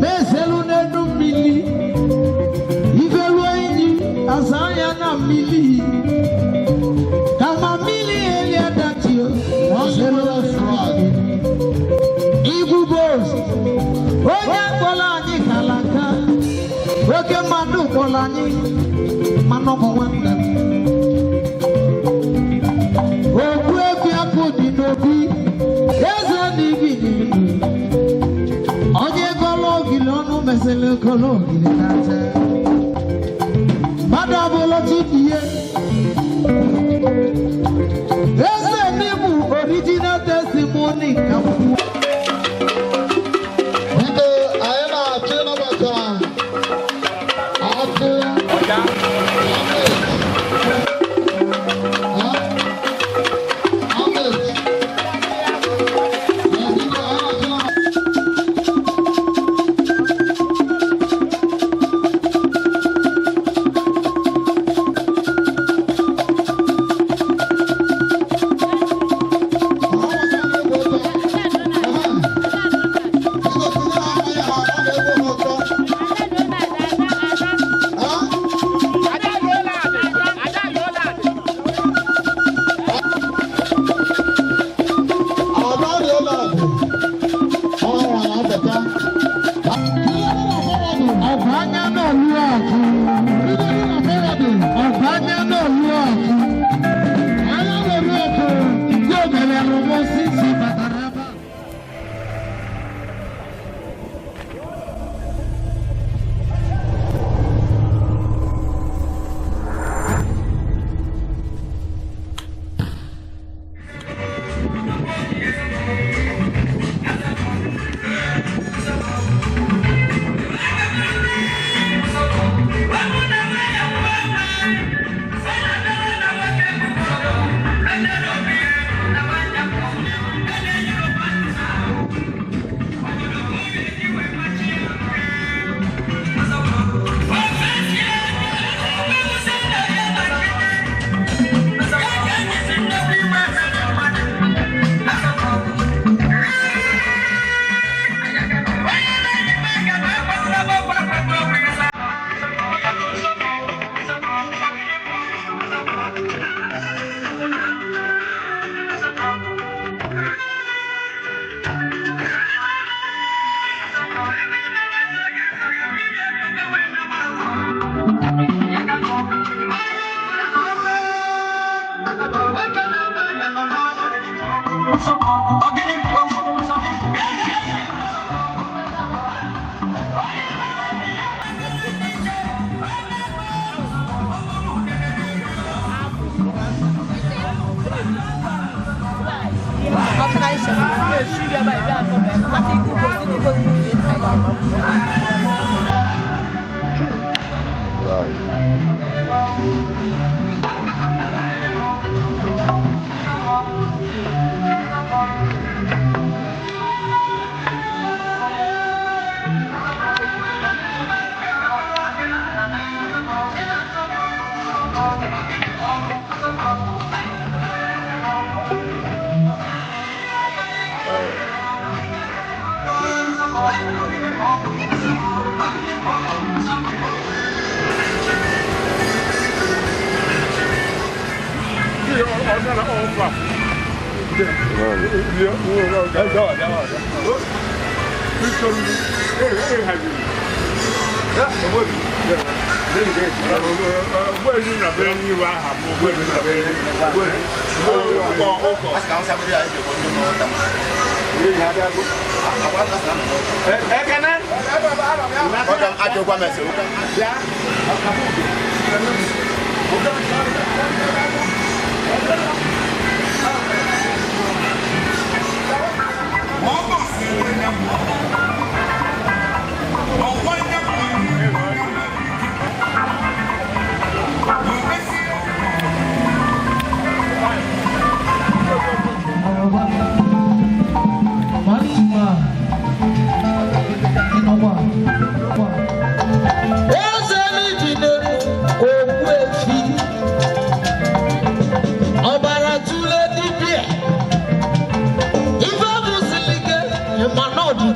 meselu nenu mili ivelu enyi asaya na mili kama mili eliadatio waselu ibu boss onya kola anyi kalaka oke madu kola anyi manomo wanda ogwe bia kodi nobi eze dibi onye golo gilonu mesele golo gilata madabolo tibiye eze nibu original testimony kapu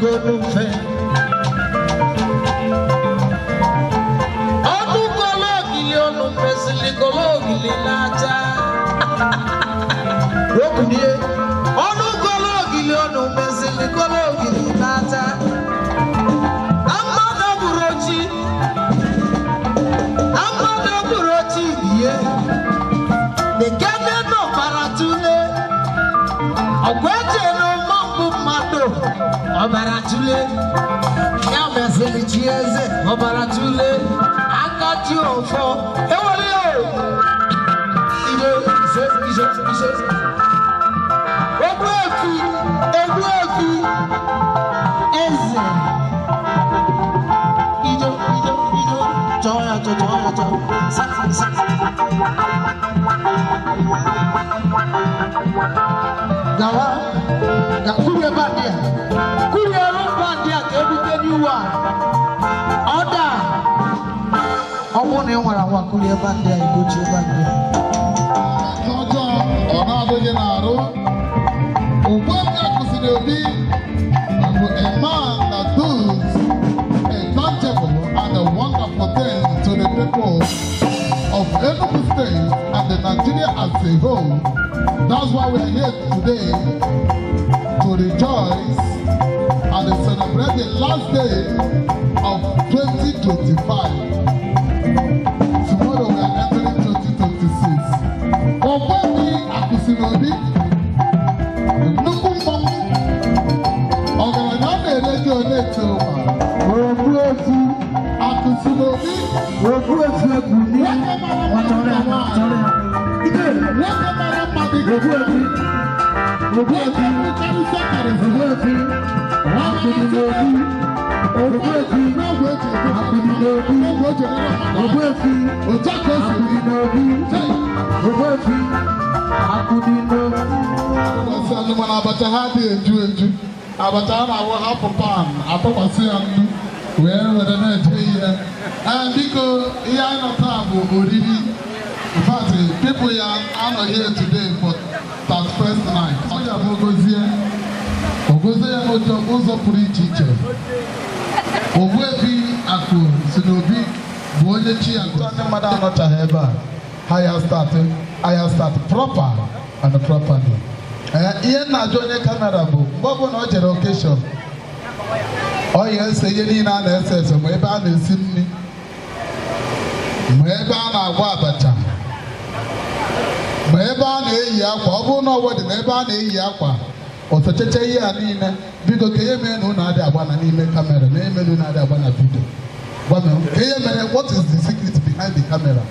Go fe. Onu kologili onu pesili kologili laja. Okunie. Onu kologili onu pesili kologili laja. Amada burochi. Amada burochi ye. The Ghana no paratule. Ogweje no mambu mato. Obaratule. Ya meseli chieze. Obaratule. Akati ofo. Ewole o. Ije. Ogwefi. Eze. Ijo. Joya. Sa. Gawa, Kuria Bandia, Kuria Bandia, everything you are. Order. I want to know Kuria Bandia, Gucci Bandia. A man that does a tangible and a wonderful thing to the people of Enugu State and the Nigeria as a whole. That's why we are here today to rejoice and celebrate the last day of 2025. Tomorrow we are entering 2026. Ogbeni Akusinobi, Nukumbo, Ogaranya na-eredio na-echewa, Ogbuefi Akusinobi, Ogbuefi Egwuni, Watore. In fact, people are not here today for that first night. Ogozie Purichiche. Ogwefi Akusinobi Boyechi and Madam Notaheba. I have started proper and properly. Here na join camera book. Bobo no occasion. Oh yes, say na SS mo ebe a na simni. Mo ebe a na agwa abacha. Mo ebe a na-eyi akwa. Ọ bụ na ọwọ dị na ebe a na-eyi akwa. Otocheche ihe a niile bido ka ihe mere na ụnụ adị agba na n'ime kamera na eme na ụnụ adị agba na vidio. Gwa m ka ihe mere, what is the secret behind the camera?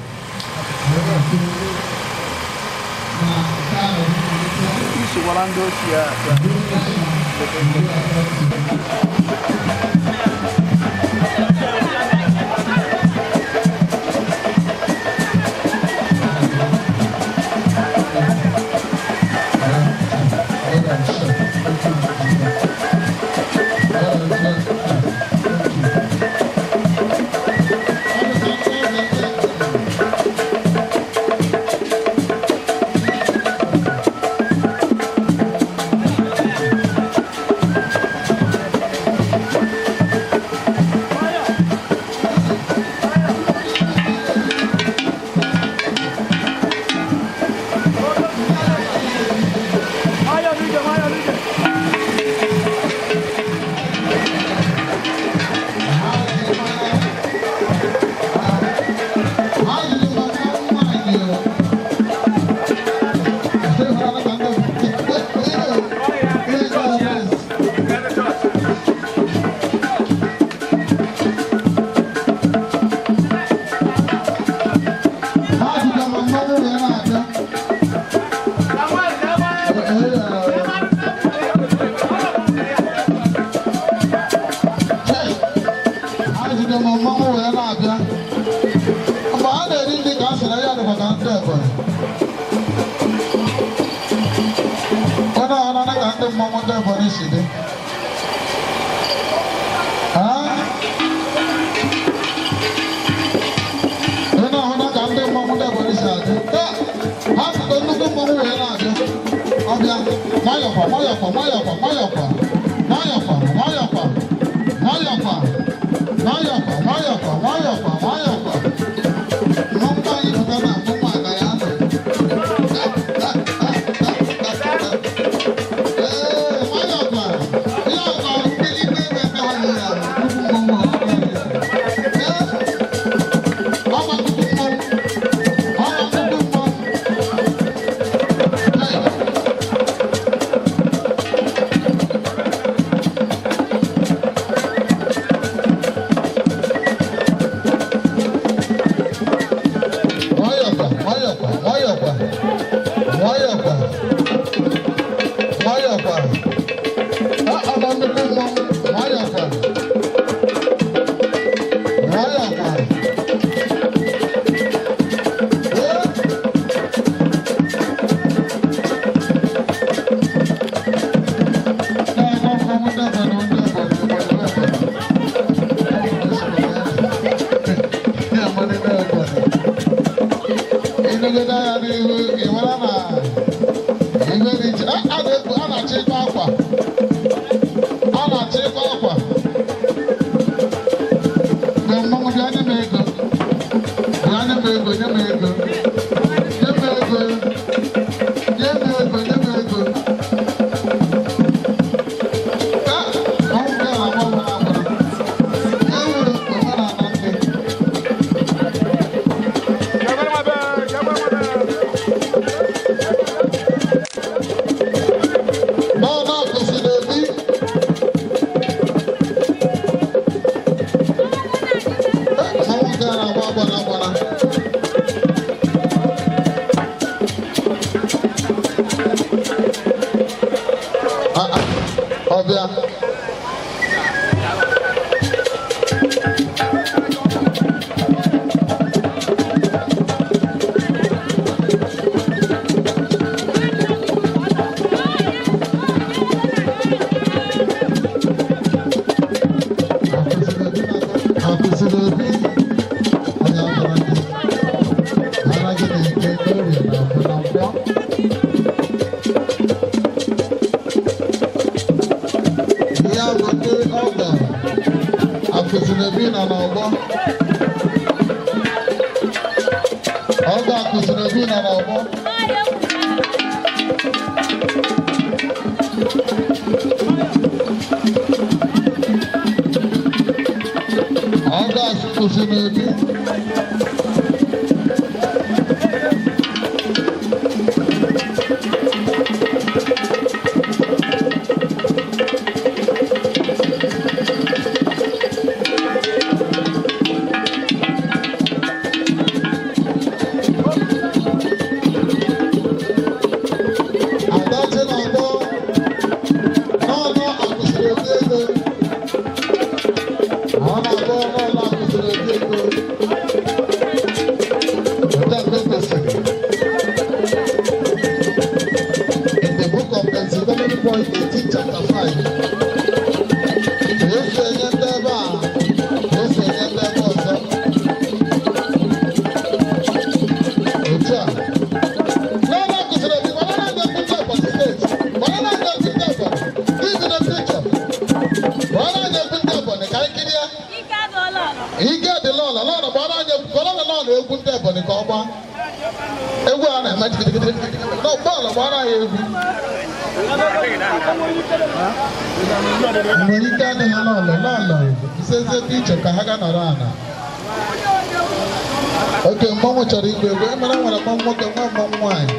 Okay, mama chọrọ igwe egwu emere nwere mma nwoke nwa mma nwaanyị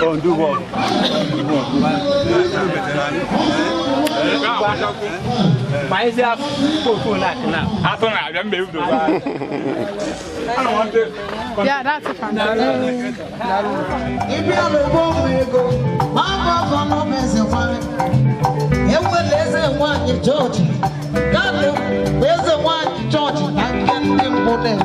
Oh, do what? Myself, I don't yeah, that's a fun. If you have a bomb, go. Mama, no mess of one. You will listen one in George. There's a one George. I can't remember them.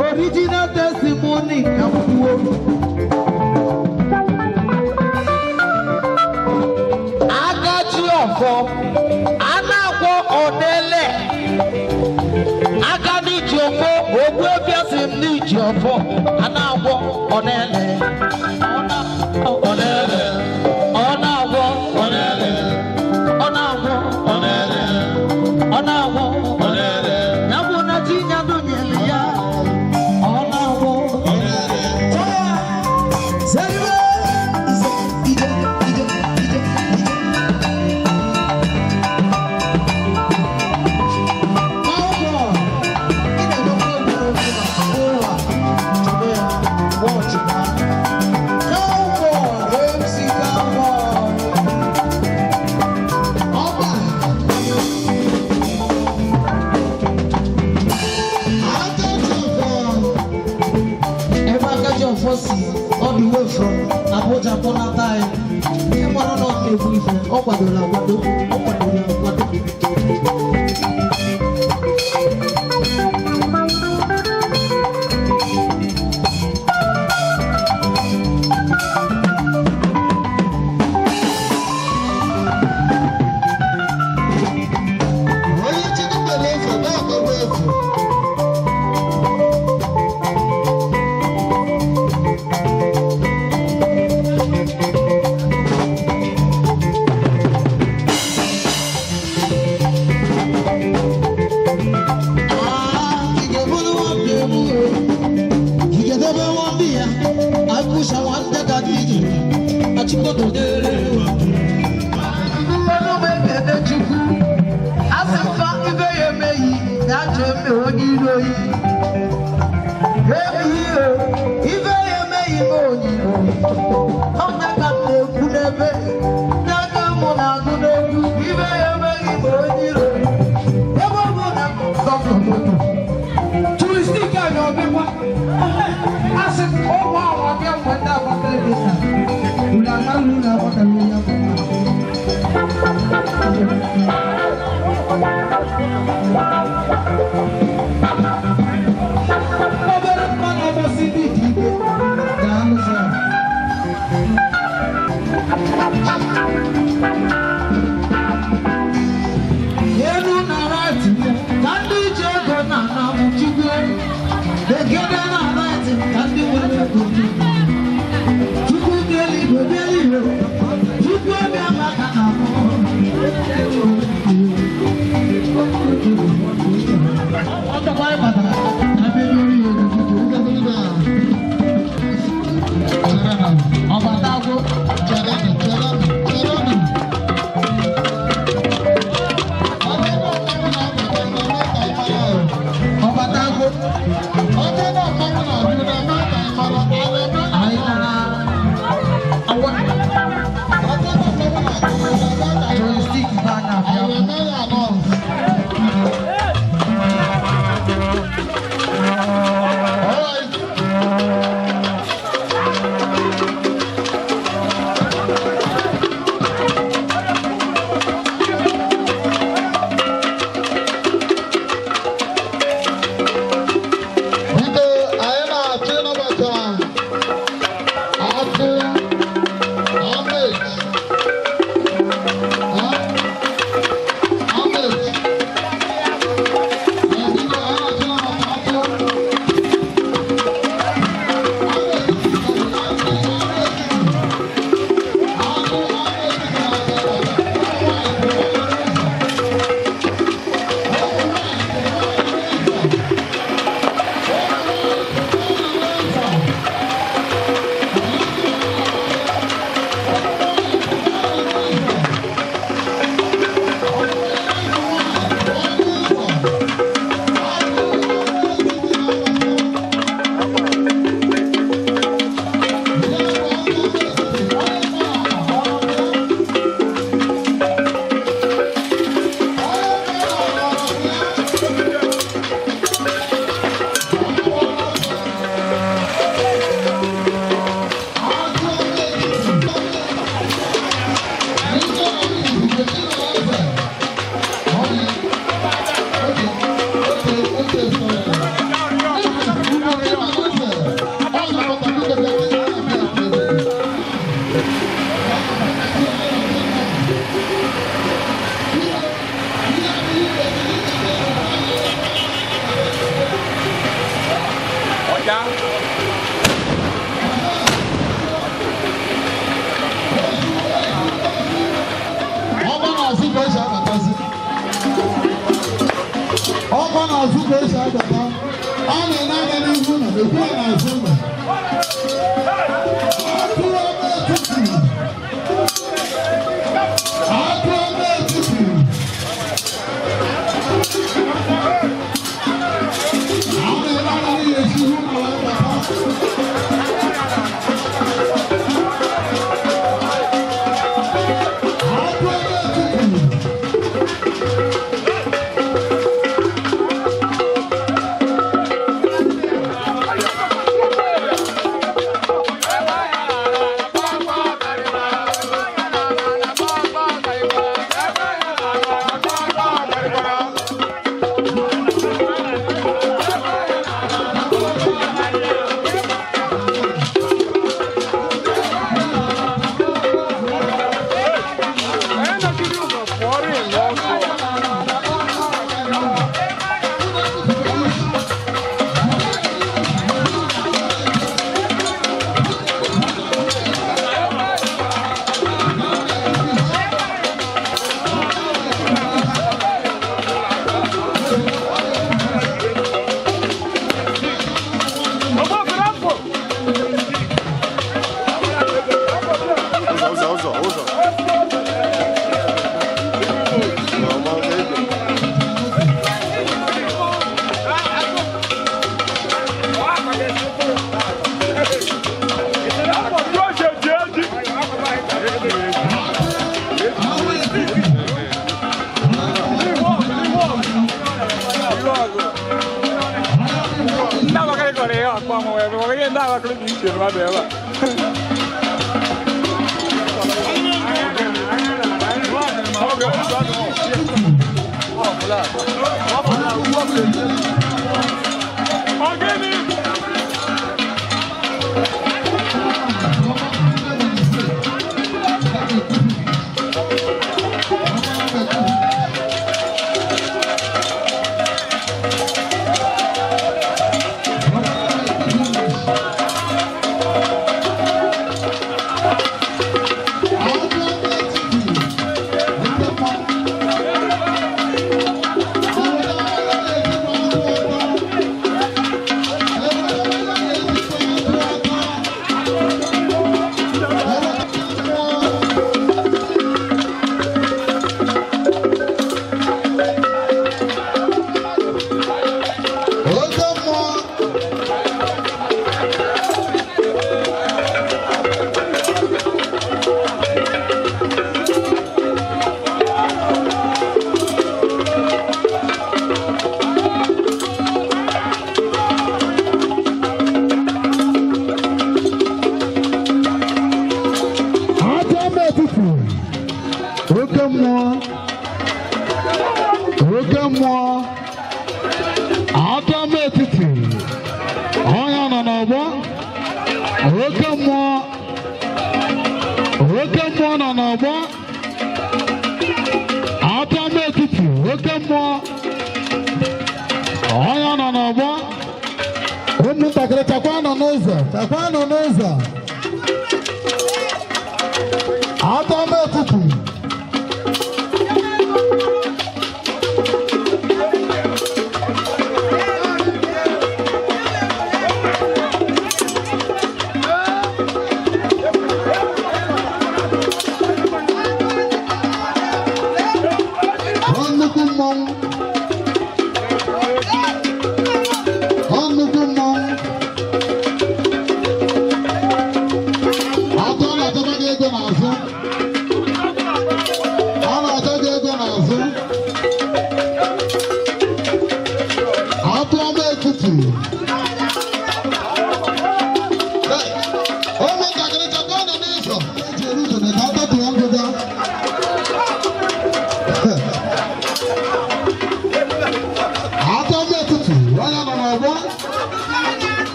Original testimony. Anagwo Odele Agadi Jofo Ogwebiasim ni Jofo Anagwo Odele Odele Onagwo Odele Onagwo Odele Onagwo Odele Nyabuna Jinya Dunya Onagwo Odele Zeriwe all the way from Abuja Ponatai. You want to know if we can open the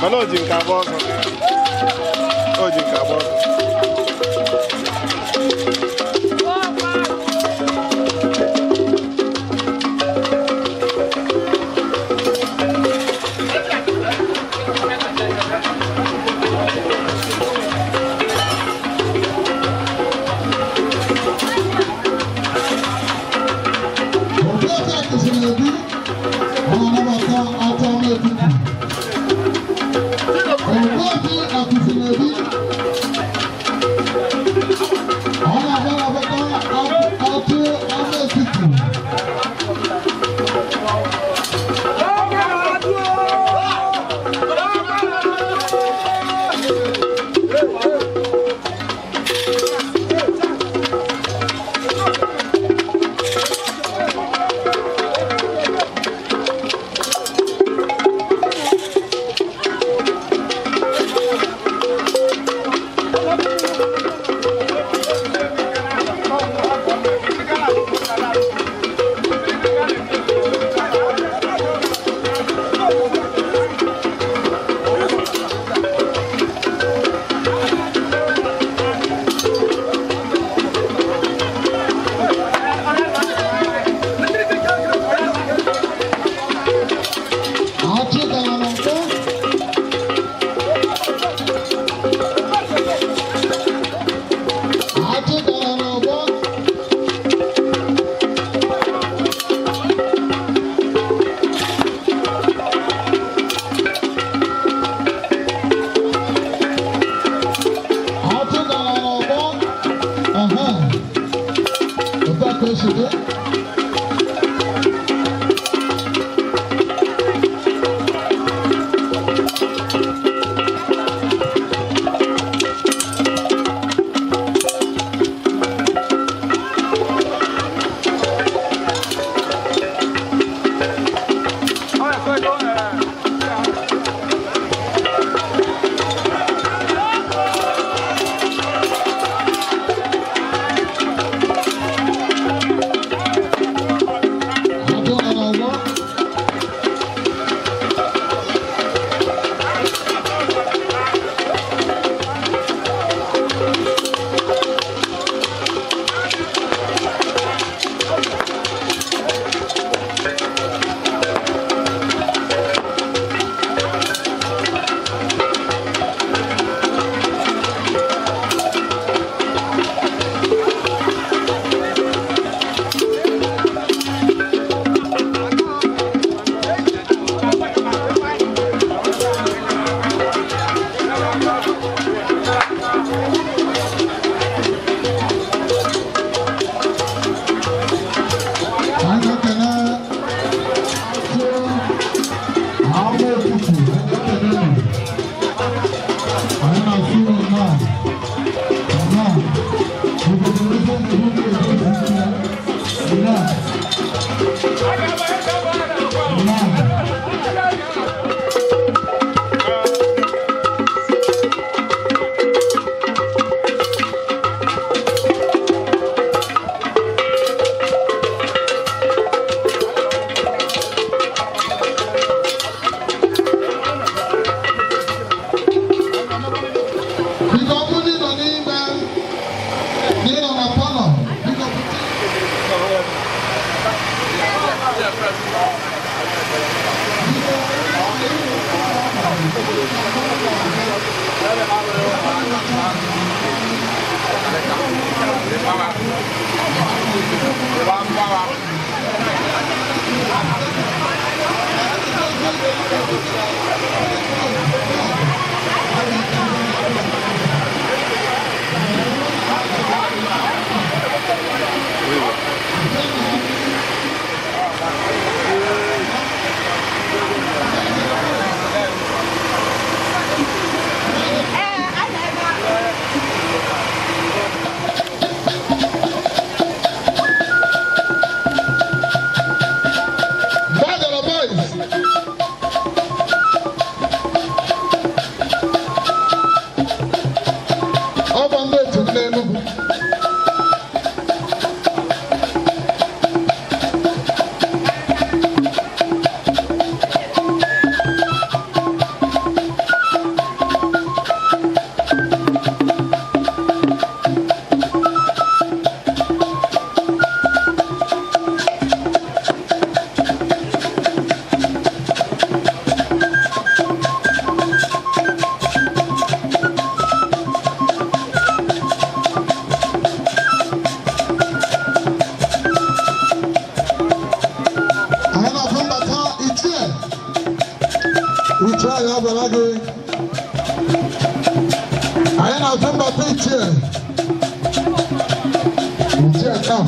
Mana o ji nke abụọ ọzọ. O ji nke abụọ ọzọ. Iche ya bara gị. Anyị na-atụ mbata ichie. Ichie taa.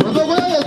Odogo ya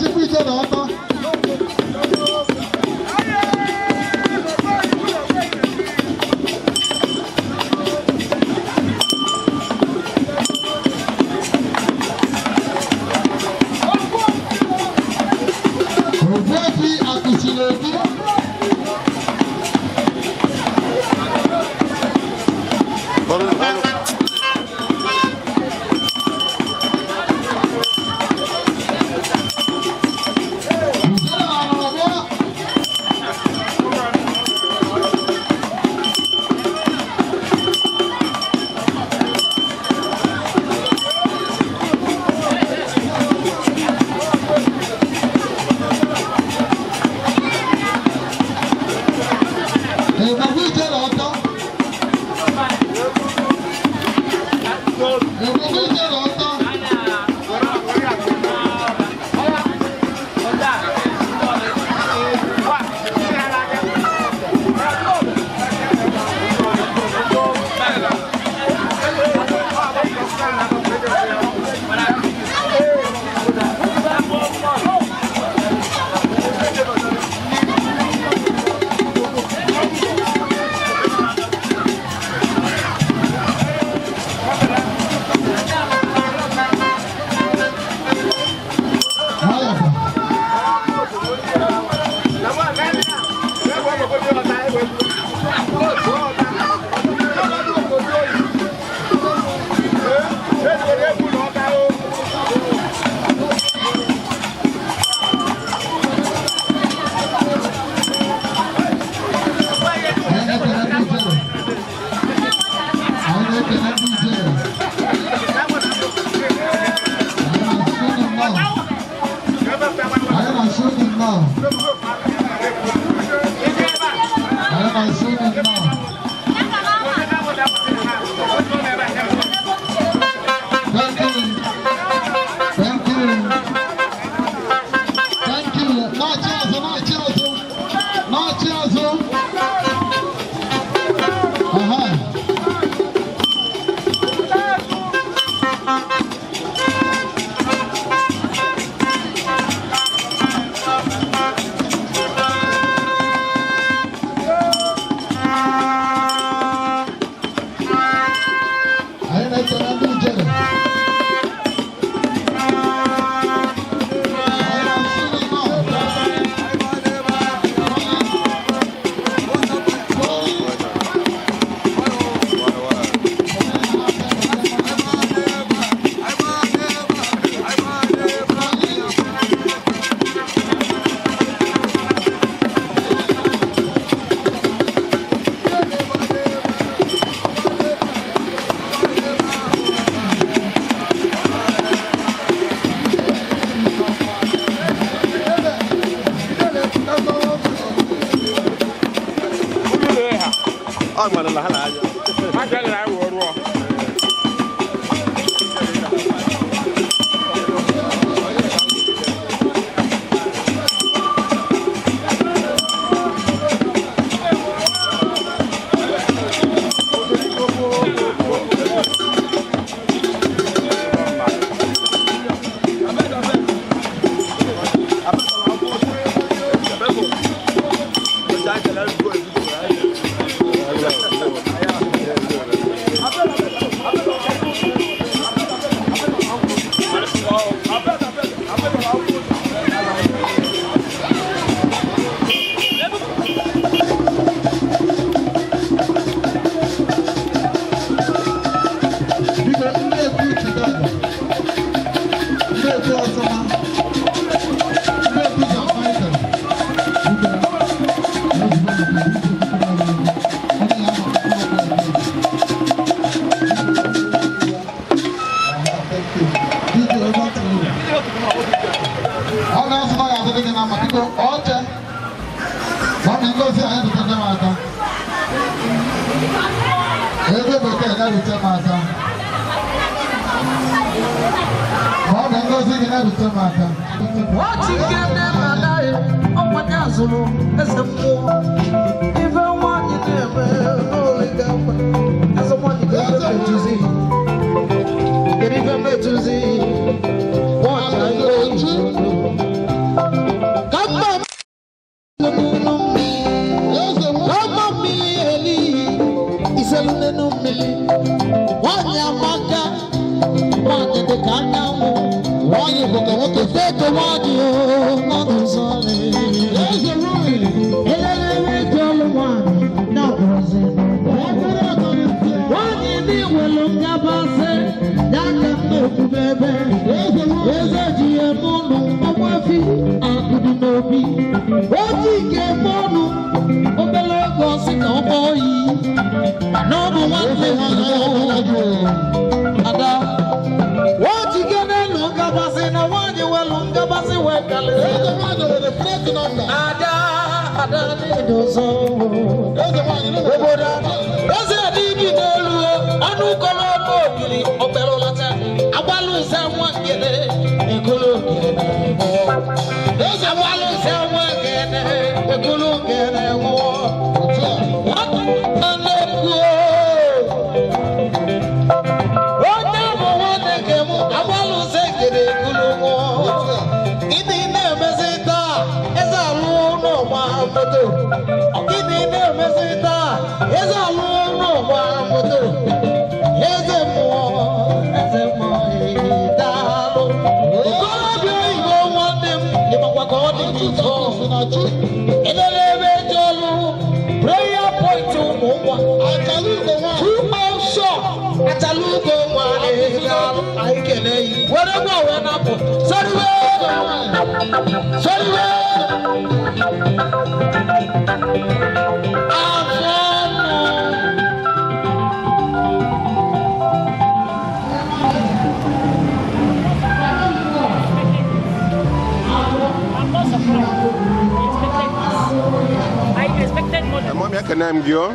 I can ekene m gị o.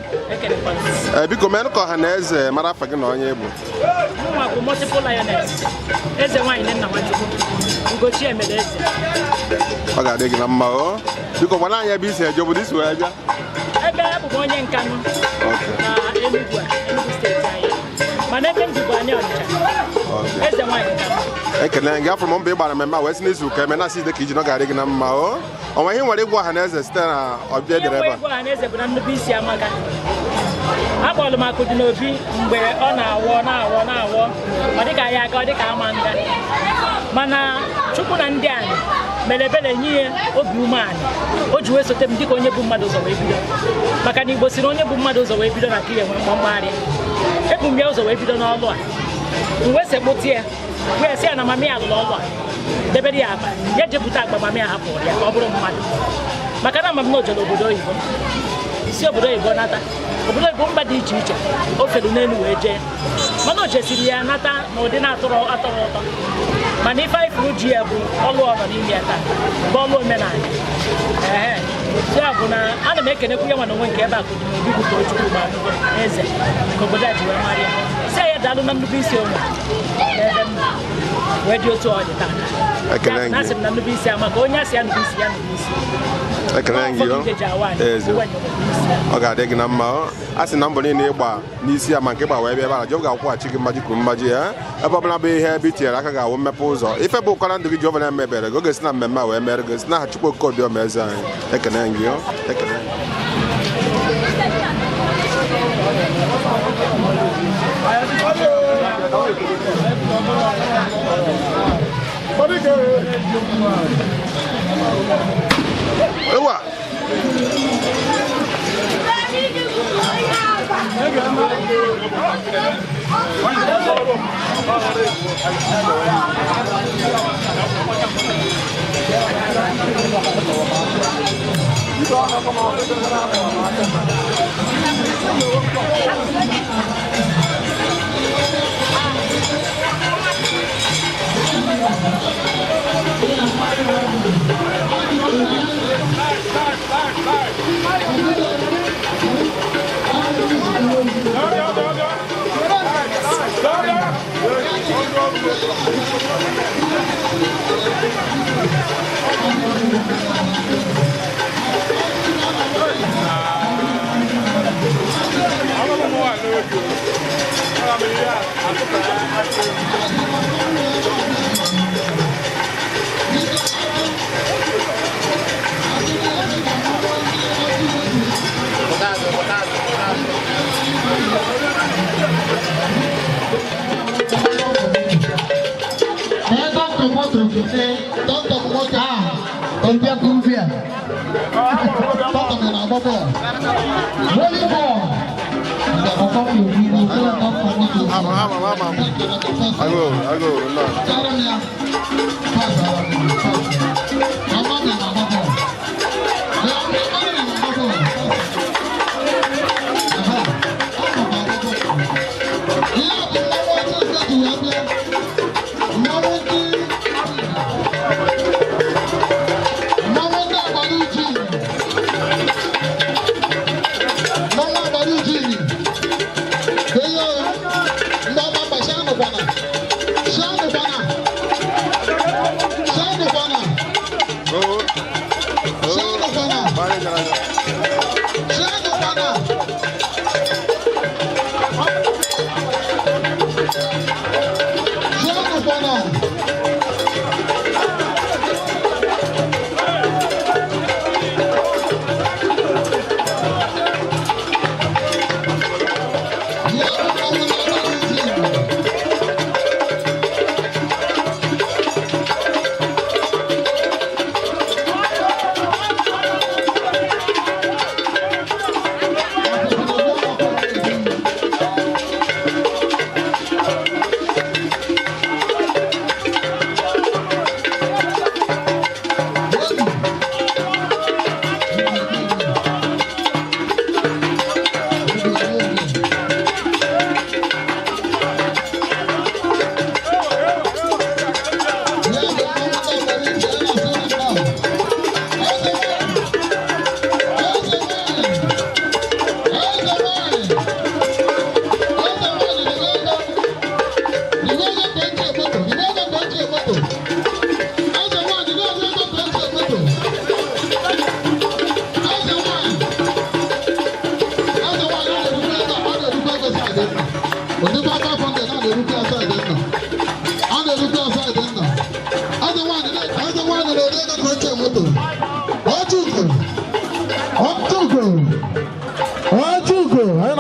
Biko menụ ka ọha na eze mara afa gị na onye bụ. Mụnwa bụ multiple lioness. Eze nwaanyị Nnenna Nwachukwu. Ugochi emere eze. Ọ ga-adị gị na mma o. Biko gwana anyị ebe isi eje obodo isi wee bịa. Ebe abụ m onye Nkanụ na Enugu steeti anyị. Mana ebe m jikwa anyị Ọnịcha. Eze nwaanyị Nkanụ. Ekene gị afọ m mbụ ịgbara mmemme a wee si n'izu ụka eme na asị ide ka iji na ọ ga-adị gị na mma o. Onwe ihe nwere ịgwa ọha na eze site na ọbịa edere ebe a. Ịgwa ọha na eze bụ na nnukwu isi amaka. Akpọrọ m Akụdi n'Obi mgbe ọ na-awọ ọ dịka ya aka ọ dịka ama nga mana Chukwu na ndị anyị mere ebere nye ya obi umeala o ji wee sote m dịka onye bụ mmadụ ụzọ wee bido maka na Igbo siri onye bụ mmadụ ụzọ wee bido na ka enwe mgbagharị ebu m ya ụzọ wee bido n'ọlụ a m wee sekpụta ya wee sị ya na mami ya lụrụ ọlụ a debere ya akpa ya jepụta agba mami ya hapụrụ ya ka ọ bụrụ mmadụ maka na ama m na o jere obodo oyibo isi obodo oyibo nata obodo oyibo mba dị iche iche o fere n'elu wee jee mana o jesiri ya nata na ụdị na-atọrọ ụtọ mana ife anyị furu ji ya bụ ọlụ ọnọ n'ime ya taa bụ ọlụ omenala ya bụ na ana m ekenekwu ya nwana onwe nke ebe a Akụdi n'Obi bụ Tochukwu ma eze ka obodo a ji wee mara ya si ya daalụ na nnukwu isi onwe n'ebe m wee dị otu ọ dị taa na asị m na nnukwu isi ama ka onye asị ya nnukwu isi ya nnukwu isi ekele gị eze ọ ga-adị gị na mma a sị na mbọ niile ịgba n'isi ya ma nke ịgba wee bịa ebe a Jehova ga-akwụghachi gị mmaji kwuru mmaji ya ebe ọ bụla bụ ihe ebe i tinyere aka ga-awụ mmepe ụzọ ife bụ ụkọrọ ndụ gị Jehova na-emebere gị oge si na mmemme a wee mere gị si na aha Chukwu Okobiọma eze anyị ekele gị ekele Ewa.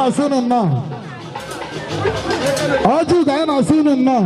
na-asị unu nnọọ. Ọjị ka anyị na-asị unu nnọọ.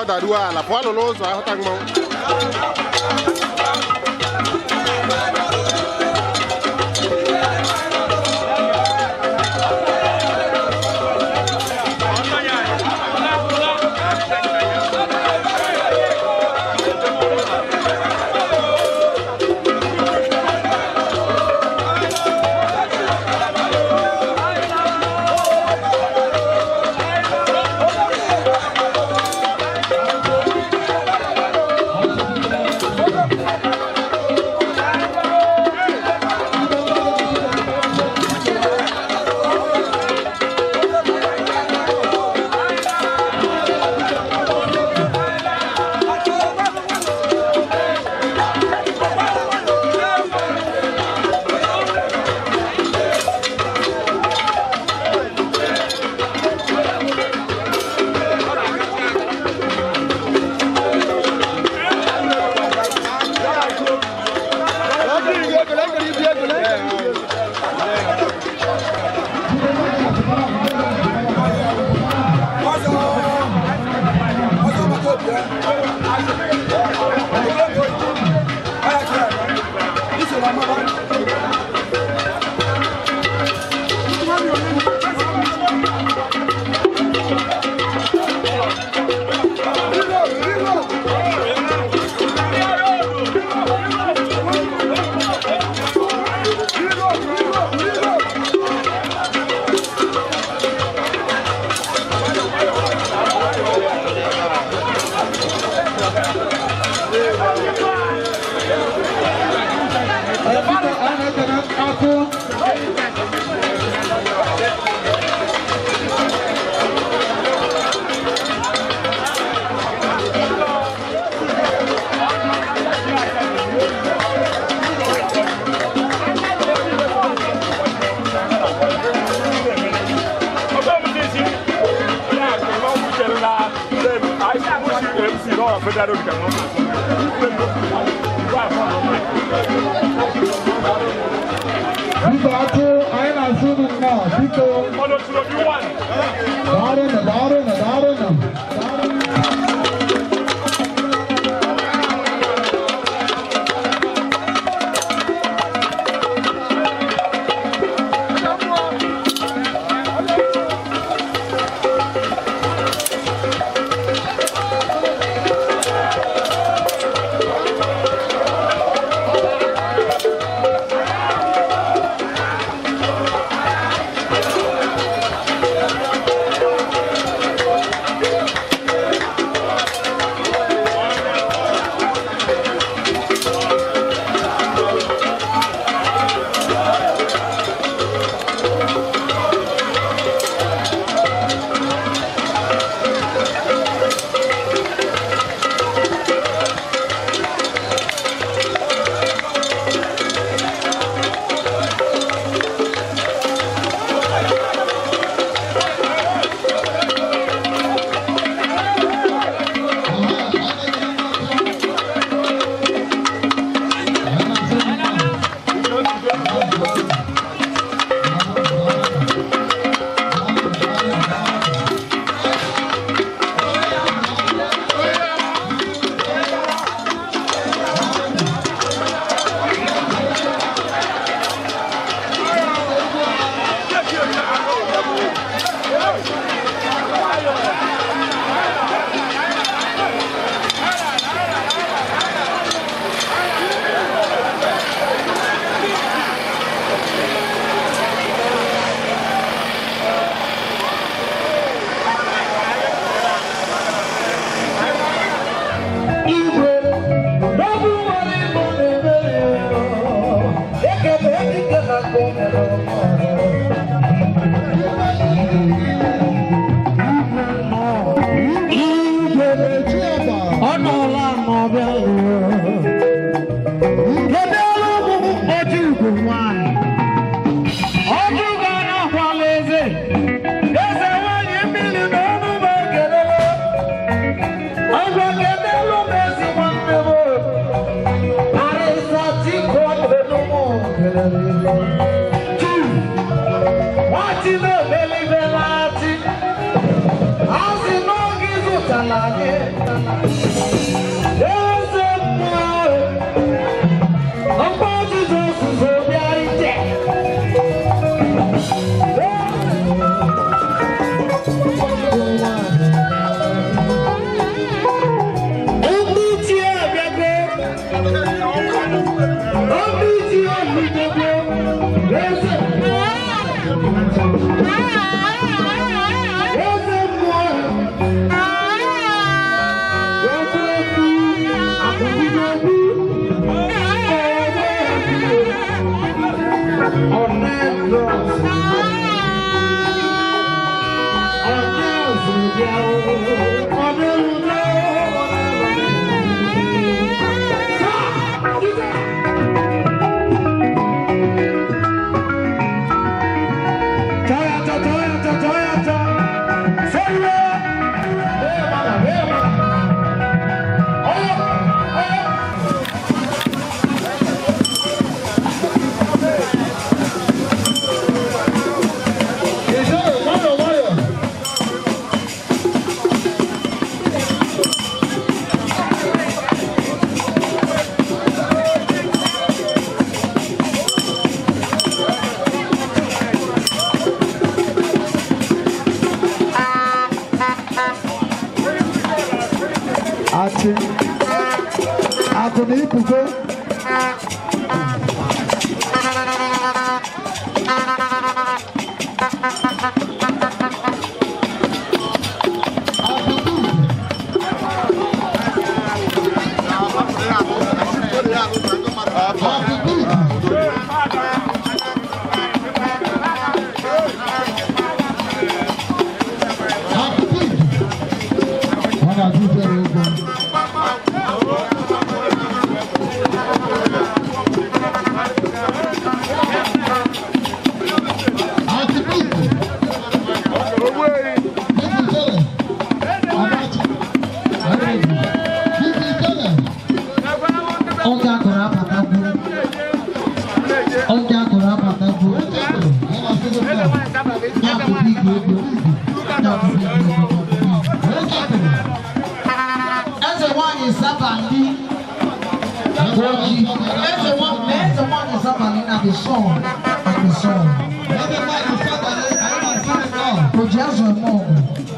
ọ daruo ala pụọ nọ n'ụzọ ahụta mmanwụ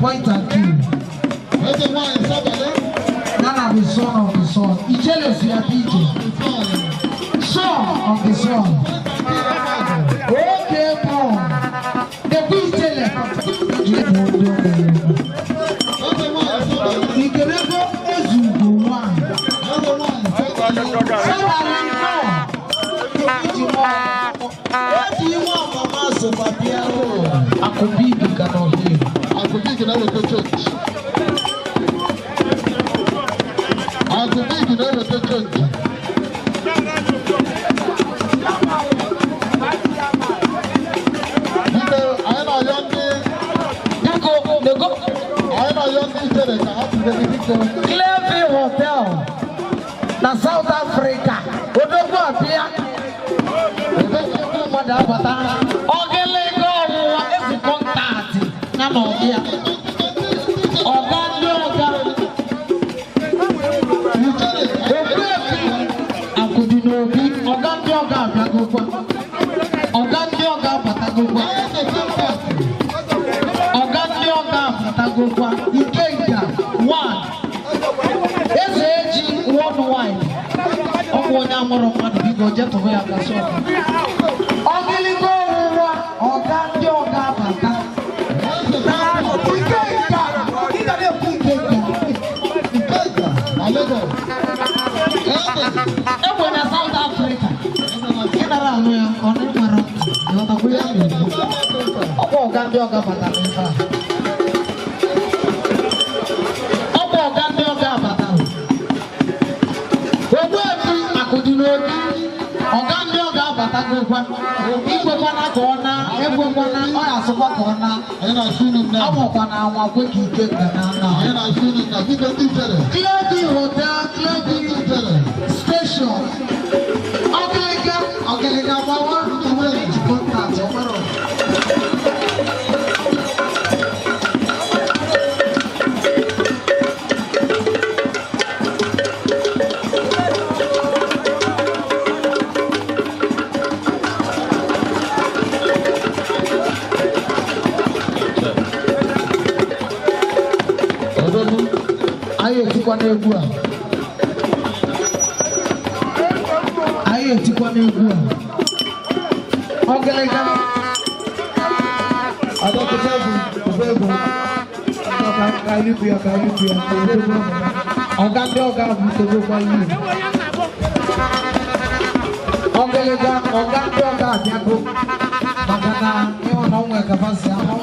Point and kill. None of the son of the son. He jealous you are DJ. Son of the son. Okay, boy. The big jealous. He can never Ezugo one. Somebody know. What do you want from us, Papiero? I could be the cannot hear. I could think another church. I could think another church. Clearview Hotel, na South Africa. Odogwu apia. Ogelego wa esi contact na n'obia. Oga ndi oga. Akudi n'obi. Oga ndi oga abịagokwa. Oga ndi oga abatagokwa. Oga ndi oga abatagokwa. Ikeja one. Eze eji one wine. Ọkụ onye amụrụ mmadụ biko jetụrụ ya ka sọ. Ogiligo ụwa ọga ndị ọga abata. Egbe na South Africa. Ịnara alụ ya ọ na-enwere ịghọtakwu ya na-ekwu. Ọkwa ọga ndị ọga abata n'ebe a. Ọkwa ọga ndị ọga abata. Ogbuefi akụdị n'obi. Ọga ndị ọga abata gokwa. Ikwekwana ka ọ na, ekwekwana ọ na-asụkwa ka ọ na. Amụkwa na anwa kwe ka ike nke na nna. Clearview Hotel, Clearview Station. Ọgịlịga gbawa iwe eji contact ọgbara. Ayo tikwa n'egwu a. Ayo tikwa n'egwu a. Ọgẹlẹgẹ. Adọkịta bụ ego. Ka ibu ya. Ọga ndị ọga bụ nsogbu iwu. Ọgẹlẹgẹ ọga ndị ọga abịago. Maka na ịhụ na ọnwa ekafasị ahụ.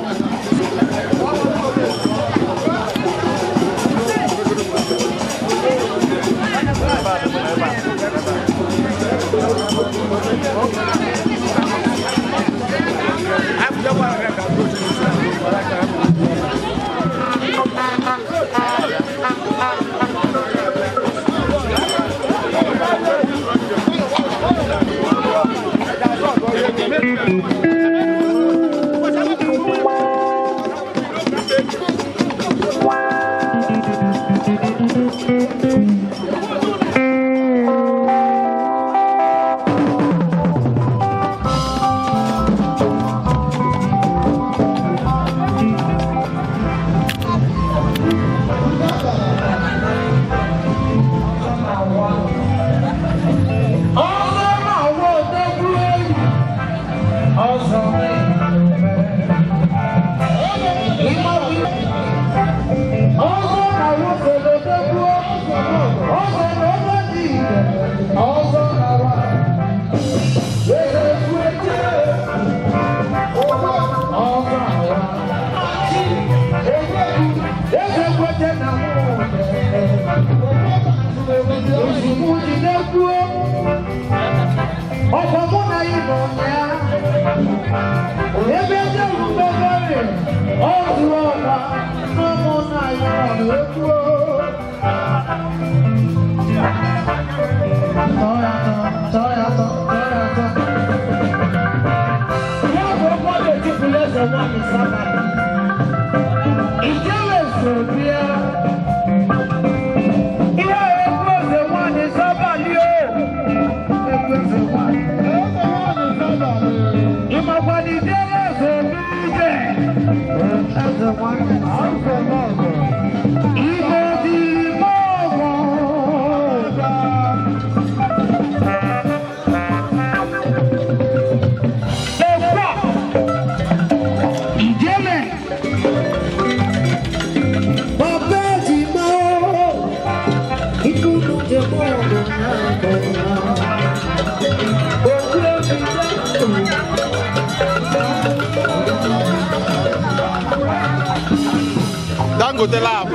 Dango te lavo.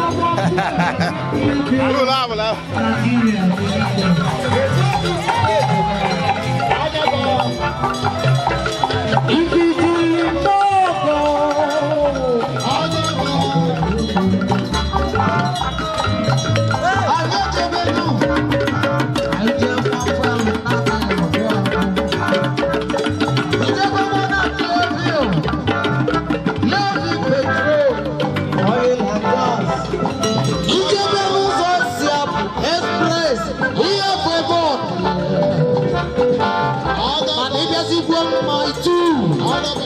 Lu lavo la. All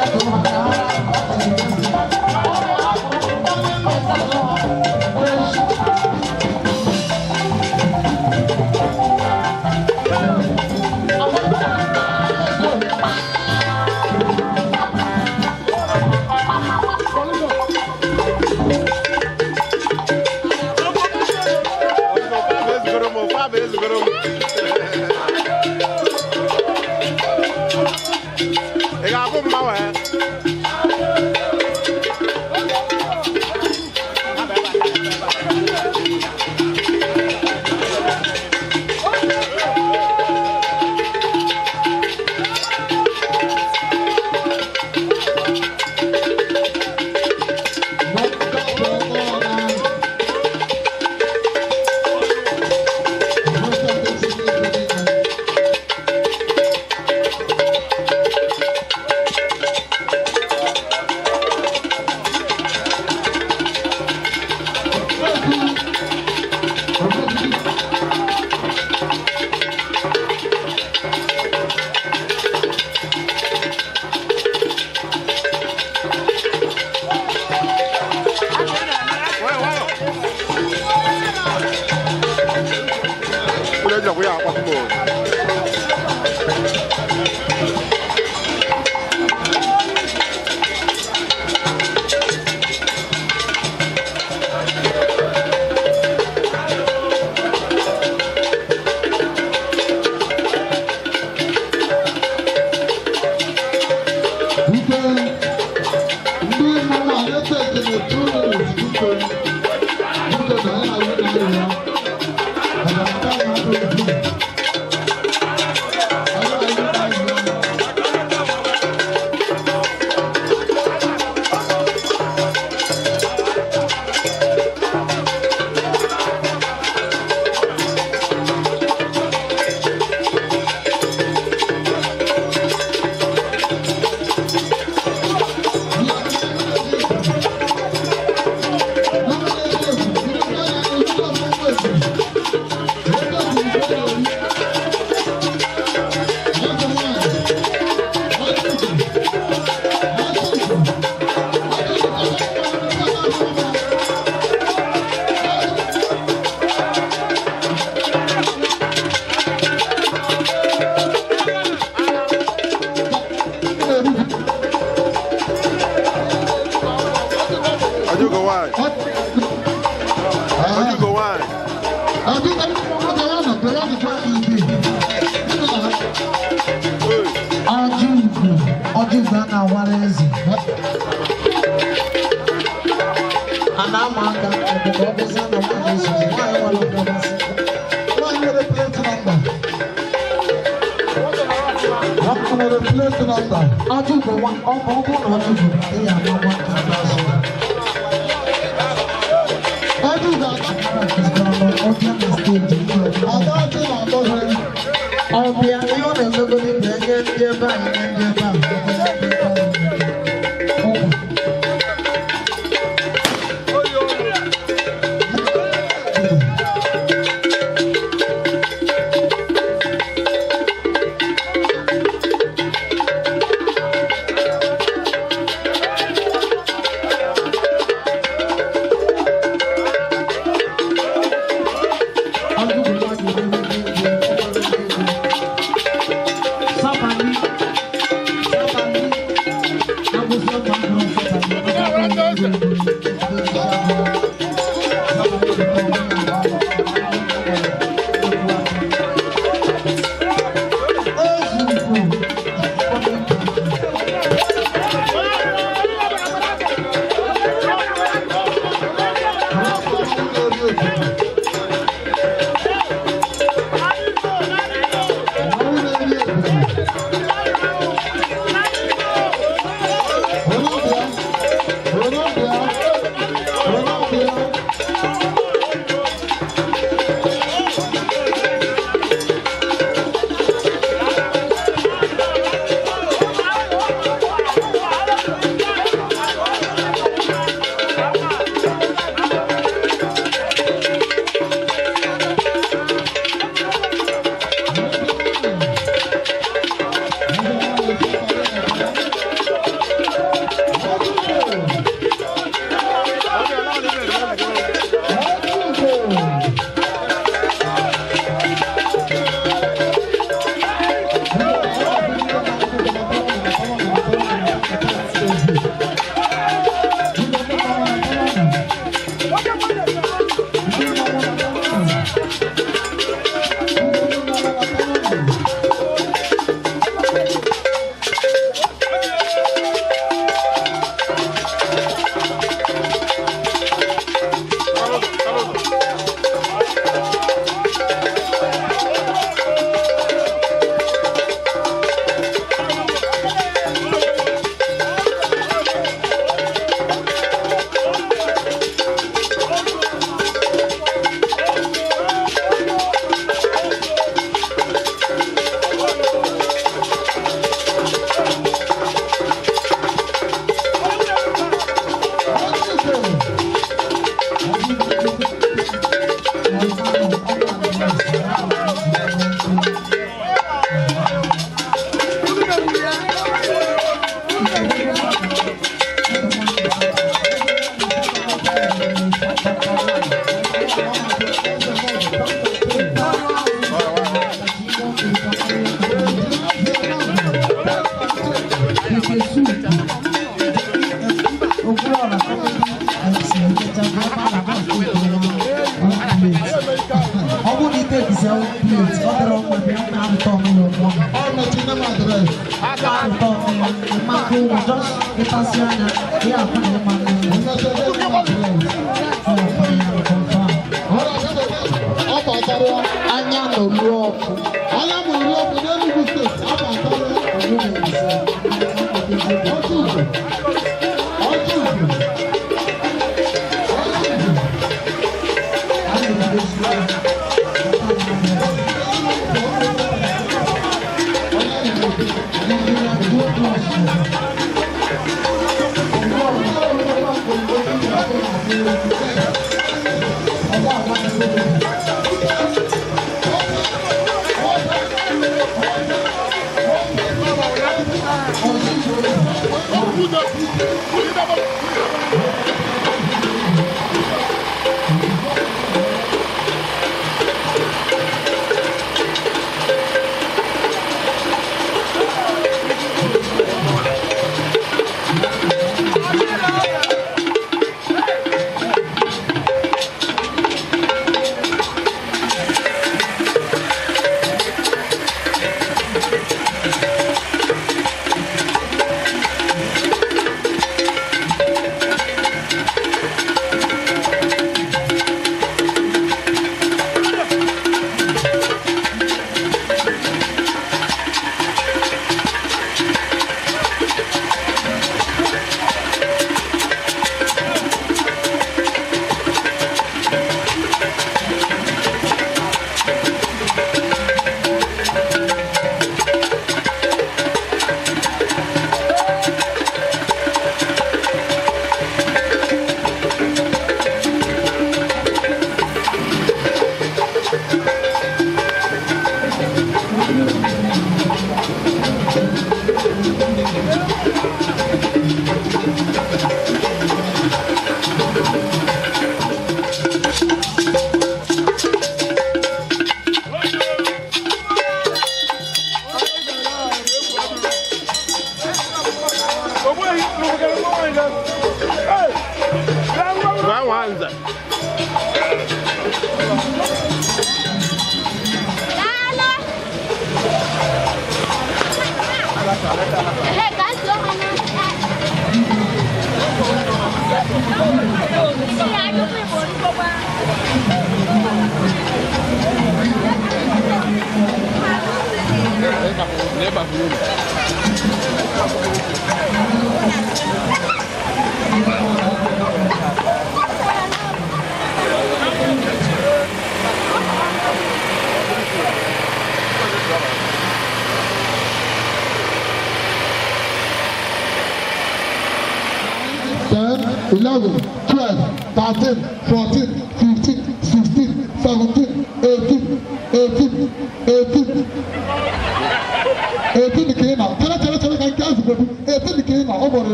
Yes,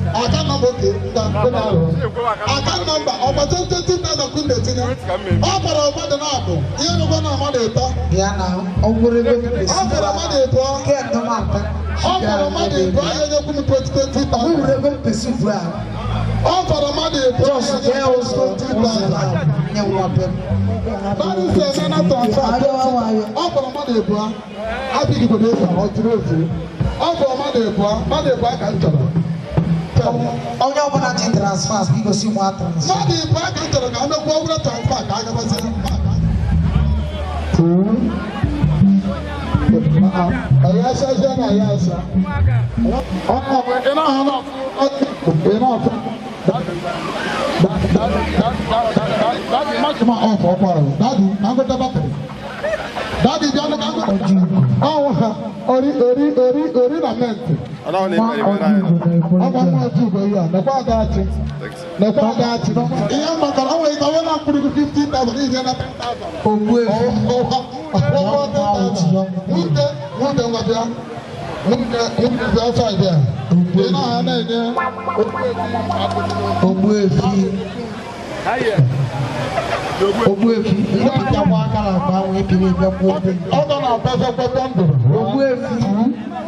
Account number okay. Account number ọba 20,000 kun de tinye. Ọ bara ọba dị n'abụ. Ihe nụkwa na ọma na-eto. Ya na ọgwụrụ ebe mpesi. Ọ bara ọma na-eto. Ke ndọmata. Ọ bara ọma na-eto. Ihe nyekwu m 20,000. Ọgwụrụ ebe mpesi bụ a. Ọ bara ọma na-eto. Jos jẹ́ oṣù 20,000. Nye nwa bem. Báyìí sọ ẹ̀ náà transfer. Ọ bara ọma na-eto. Abịghị bụ n'efu ọ tụrụ otu. Ọ bara ọma na-eto. Mmadụ ebu aka m chọrọ. Onye ọbụla ji transfer igosi nwa transfer. Mmadụ ebu aka m chọrọ ka a mekwuo obere transfer ka a gabazie. Ẹ̀yà ṣẹ́ṣẹ́ náà yà ṣá. Iná hàn náà fún iná fún. Dadi máàkì máa ọ̀fọ̀ ọ̀pọ̀ rẹ̀. Dadi máa ń gbé dábàá tẹ̀lé. Dadi bí ọdún kan gbé. Ọ̀hún orí na mẹ́ǹtì. Ọmọ ọmọ ojú ìgbẹ́ yìí à, nẹ̀kọ́ àga àti. Nẹ̀kọ́ àga àti. Ìyá màkàrà ọ̀wọ̀ ìgbàwé náà kúrò ní 15,000 ní ìyẹn náà 10,000. Owó efi. Nwunde ngwabịa. Nwunde bi ọsọ ịdị a. Ị na-aha na-enye Ogbu efi. Ogbu efi. Ndị pịakwa aka na akpa ahụ ebiri ebe kwuo ebe. ọ nọ na pẹpẹpẹpẹ ndụrụ. Ogbu efi.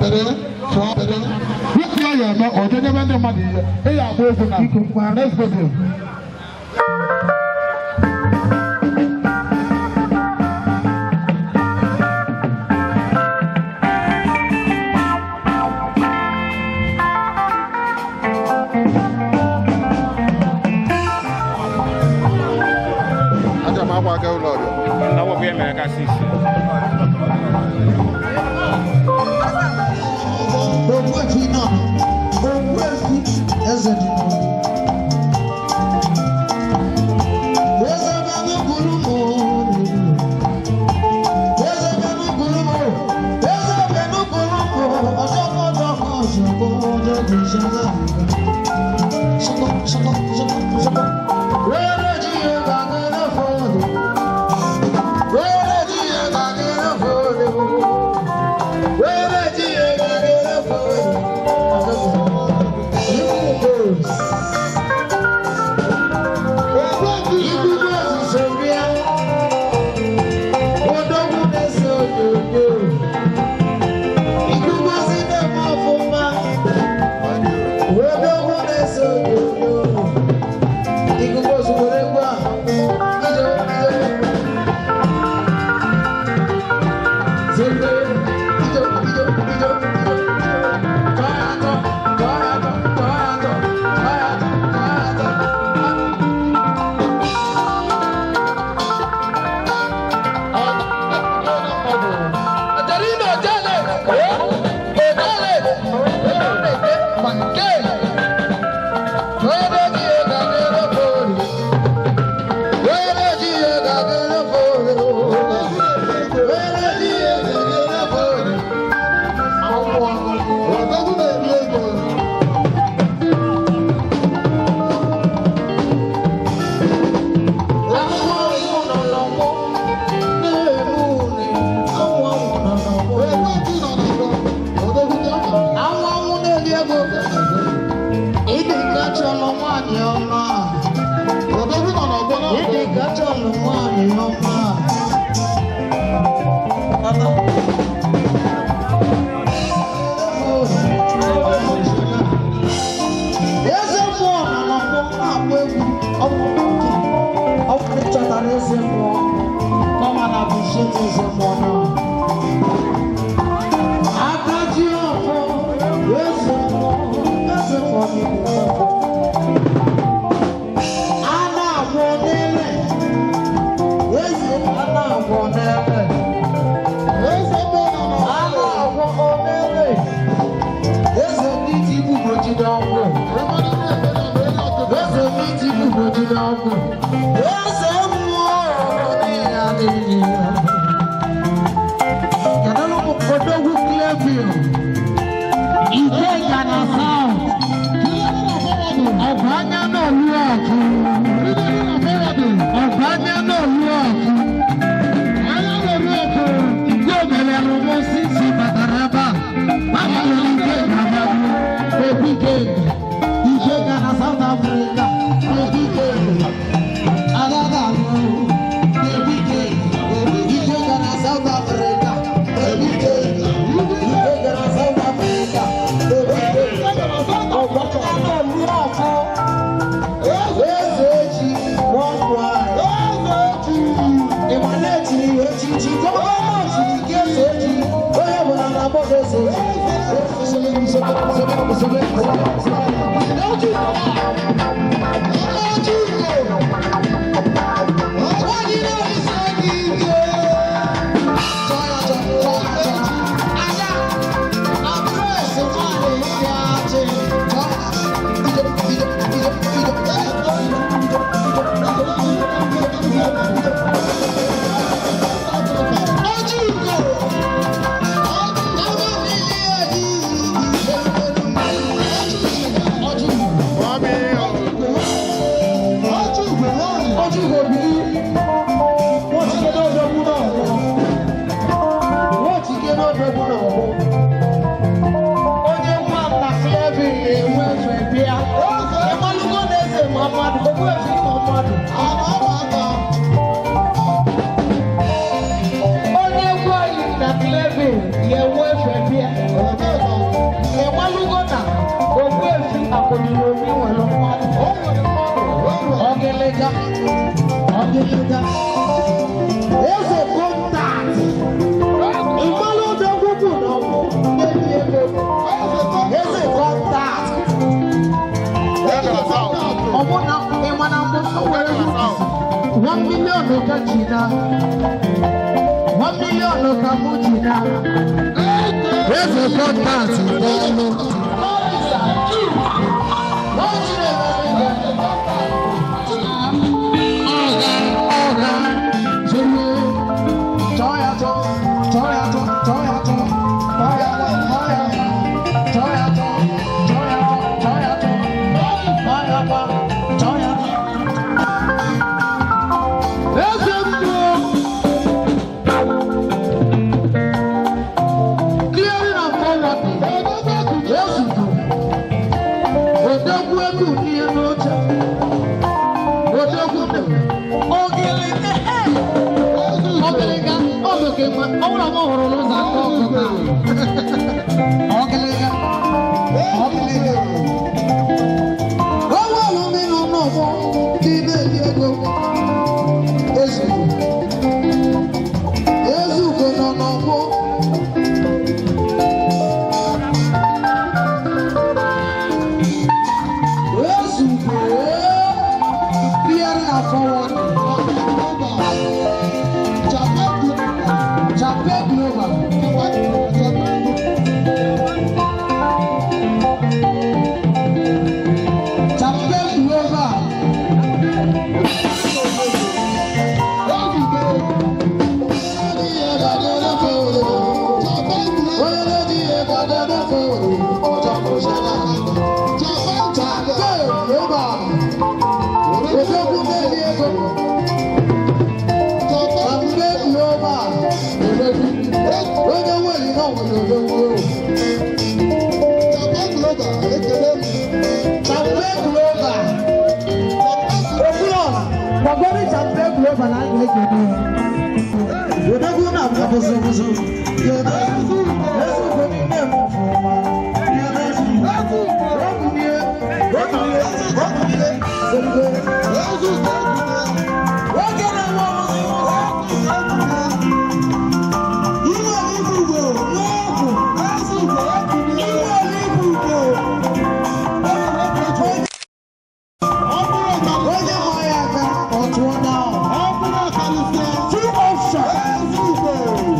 Tere, tụọ tere. Wiki ya ya eme ọjọ nyebe ndị mmadụ ihe. Ị ya agba egwu na next video. Ogbu efi náà. Ogbu efi. Eze dị n'obi. Eze bịanụ gụrụ m ooo. Eze bịanụ gụrụ m ooo. Eze bịanụ gụrụ m ooo. Ọjọkọ ọjọkọ ọjọkọ ọjọkọ ìṣẹ́lá àgbà. Ṣọkọ ṣọkọ ṣọkọ ṣọkọ. Wẹ́rẹ́ jí yóò gbàgbé fọ́ọ̀dù. Wẹ́rẹ́ jí yóò gbàgbé fọ́ọ̀dù. Wẹ́rẹ́ jí yóò gbàgbé fọ́ọ̀dù.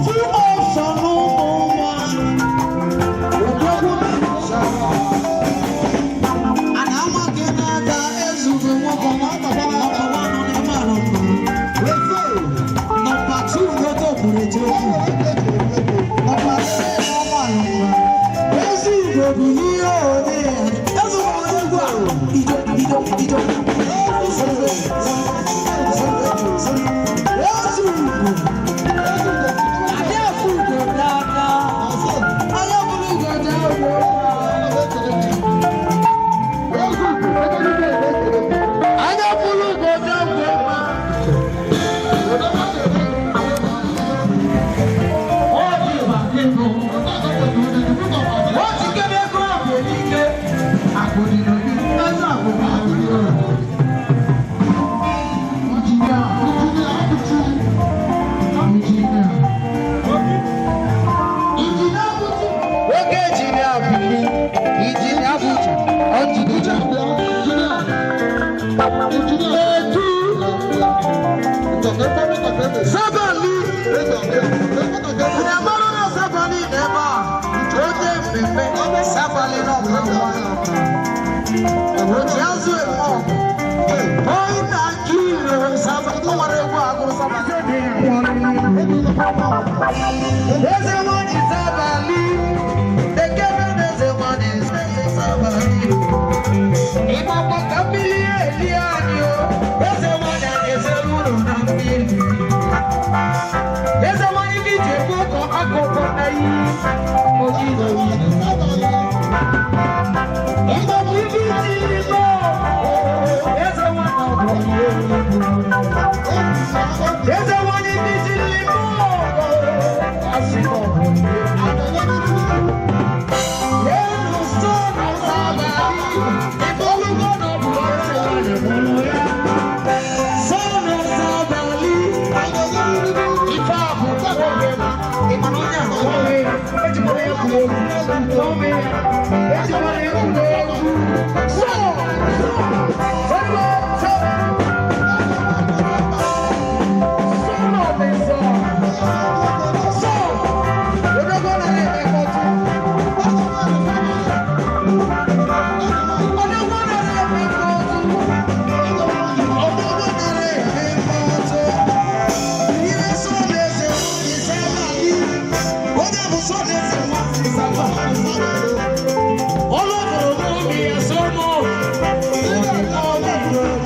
Two options. All over the world,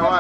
Why?